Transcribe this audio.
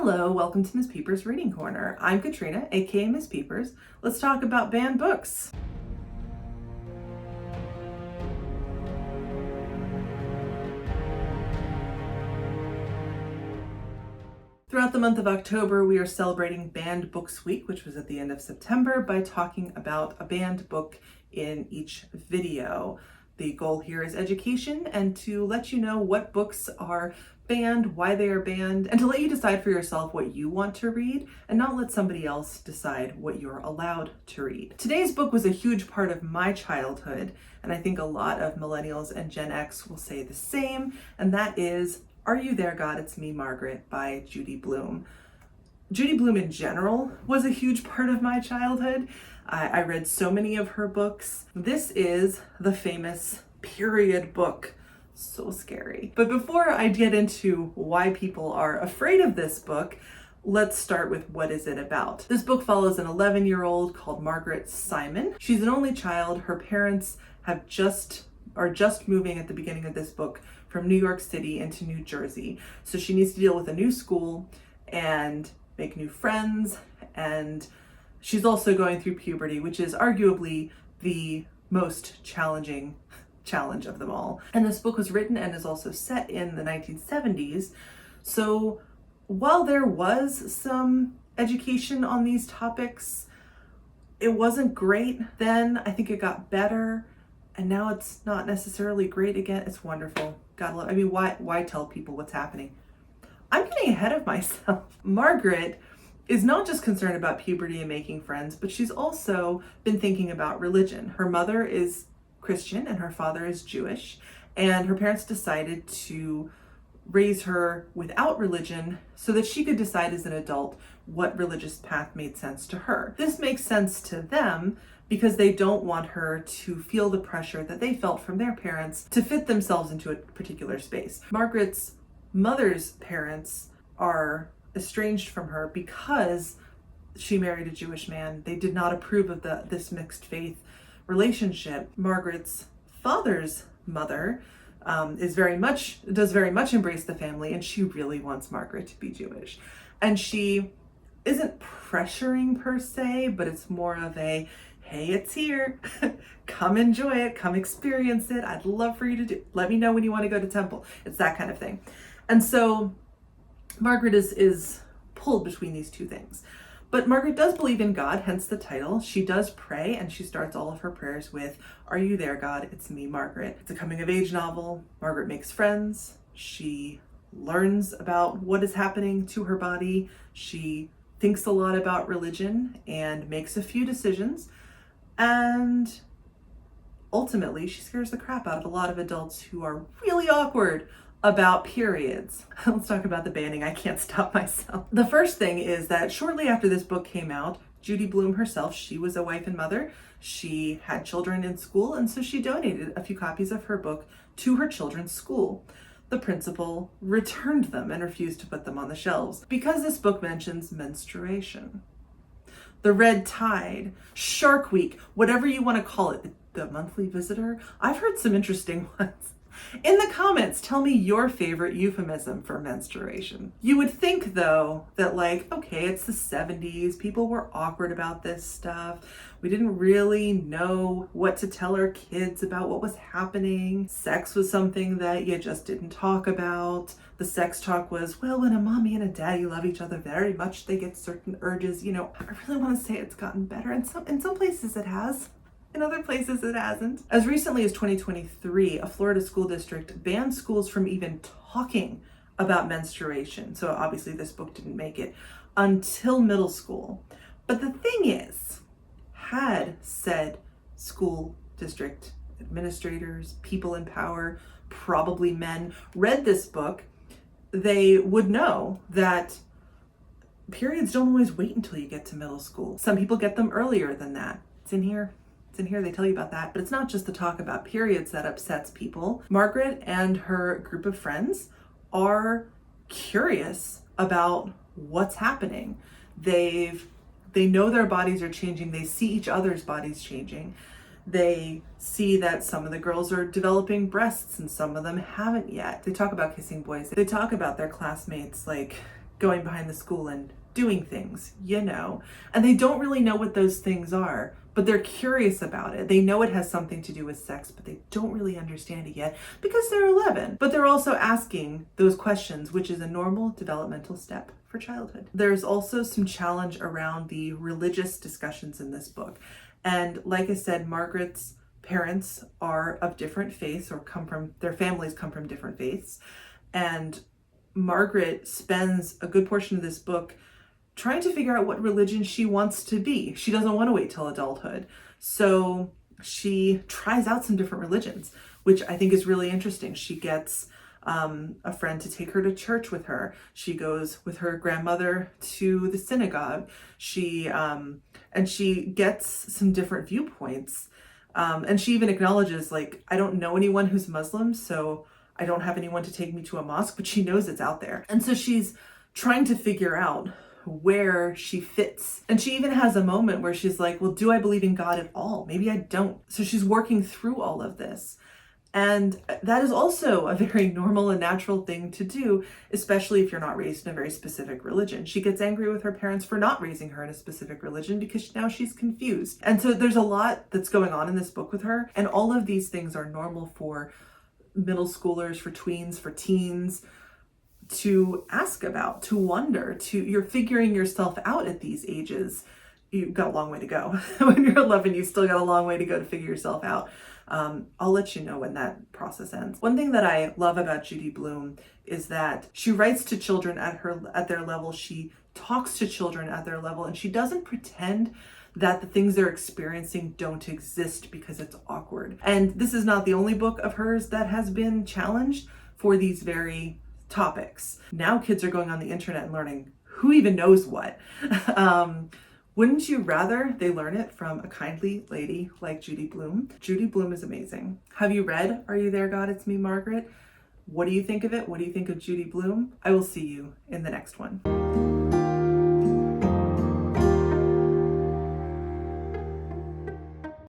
Hello, welcome to Ms. Peepers Reading Corner. I'm Katrina, aka Ms. Peepers. Let's talk about banned books. Throughout the month of October, we are celebrating Banned Books Week, which was at the end of September, by talking about a banned book in each video. The goal here is education and to let you know what books are banned, why they are banned, and to let you decide for yourself what you want to read and not let somebody else decide what you're allowed to read. Today's book was a huge part of my childhood, and I think a lot of millennials and Gen X will say the same, and that is Are You There, God? It's Me, Margaret by Judy Blume. Judy Blume in general was a huge part of my childhood. I read so many of her books. This is the famous period book. So scary. But before I get into why people are afraid of this book, let's start with what is it about. This book follows an 11-year-old called Margaret Simon. She's an only child. Her parents are just moving at the beginning of this book from New York City into New Jersey. So she needs to deal with a new school and make new friends, and she's also going through puberty, which is arguably the most challenging challenge of them all. And this book was written and is also set in the 1970s. So while there was some education on these topics, it wasn't great then. I think it got better, and now it's not necessarily great again. It's wonderful. God love. I mean, why tell people what's happening? I'm getting ahead of myself. Margaret is not just concerned about puberty and making friends, but she's also been thinking about religion. Her mother is Christian and her father is Jewish, and her parents decided to raise her without religion so that she could decide as an adult what religious path made sense to her. This makes sense to them because they don't want her to feel the pressure that they felt from their parents to fit themselves into a particular space. Margaret's mother's parents are estranged from her because she married a Jewish man. They did not approve of this mixed faith relationship. Margaret's father's mother does very much embrace the family, and she really wants Margaret to be Jewish. And she isn't pressuring per se, but it's more of a, hey, it's here. Come enjoy it. Come experience it. I'd love for you to let me know when you want to go to temple. It's that kind of thing. And so Margaret is pulled between these two things. But Margaret does believe in God, hence the title. She does pray, and she starts all of her prayers with, Are you there, God? It's me, Margaret. It's a coming-of-age novel. Margaret makes friends. She learns about what is happening to her body. She thinks a lot about religion and makes a few decisions. And ultimately, she scares the crap out of a lot of adults who are really awkward about periods. Let's talk about the banning. I can't stop myself. The first thing is that shortly after this book came out, Judy Blume herself, she was a wife and mother. She had children in school, and so she donated a few copies of her book to her children's school. The principal returned them and refused to put them on the shelves because this book mentions menstruation. The red tide, Shark Week, whatever you want to call it, the monthly visitor. I've heard some interesting ones. In the comments, tell me your favorite euphemism for menstruation. You would think, though, that okay, it's the 70s. People were awkward about this stuff. We didn't really know what to tell our kids about what was happening. Sex was something that you just didn't talk about. The sex talk was, well, when a mommy and a daddy love each other very much, they get certain urges. I really want to say it's gotten better. In some places it has. In other places, it hasn't. As recently as 2023, a Florida school district banned schools from even talking about menstruation. So obviously this book didn't make it until middle school. But the thing is, had said school district administrators, people in power, probably men, read this book, they would know that periods don't always wait until you get to middle school. Some people get them earlier than that. It's in here. They tell you about that. But it's not just the talk about periods that upsets people. Margaret and her group of friends are curious about what's happening. They know their bodies are changing. They see each other's bodies changing. They see that some of the girls are developing breasts and some of them haven't yet. They talk about kissing boys. They talk about their classmates going behind the school and doing things, and they don't really know what those things are, but they're curious about it. They know it has something to do with sex, but they don't really understand it yet because they're 11. But they're also asking those questions, which is a normal developmental step for childhood. There's also some challenge around the religious discussions in this book. And like I said, Margaret's parents are of different faiths, or their families come from different faiths. And Margaret spends a good portion of this book trying to figure out what religion she wants to be. She doesn't want to wait till adulthood. So she tries out some different religions, which I think is really interesting. She gets a friend to take her to church with her. She goes with her grandmother to the synagogue. She gets some different viewpoints. And she even acknowledges, like, I don't know anyone who's Muslim, so I don't have anyone to take me to a mosque, but she knows it's out there. And so she's trying to figure out where she fits. And she even has a moment where she's like, well, do I believe in God at all? Maybe I don't. So she's working through all of this. And that is also a very normal and natural thing to do, especially if you're not raised in a very specific religion. She gets angry with her parents for not raising her in a specific religion because now she's confused. And so there's a lot that's going on in this book with her. And all of these things are normal for middle schoolers, for tweens, for teens, to ask about, to wonder, you're figuring yourself out at these ages. You've got a long way to go. When you're 11, you still got a long way to go to figure yourself out. I'll let you know when that process ends. One thing that I love about Judy Blume is that she writes to children at their level. She talks to children at their level, and she doesn't pretend that the things they're experiencing don't exist because it's awkward. And this is not the only book of hers that has been challenged for these very topics. Now kids are going on the internet and learning who even knows what. Wouldn't you rather they learn it from a kindly lady like Judy Blume? Judy Blume is amazing. Have you read Are You There, God? It's Me, Margaret? What do you think of it? What do you think of Judy Blume? I will see you in the next one.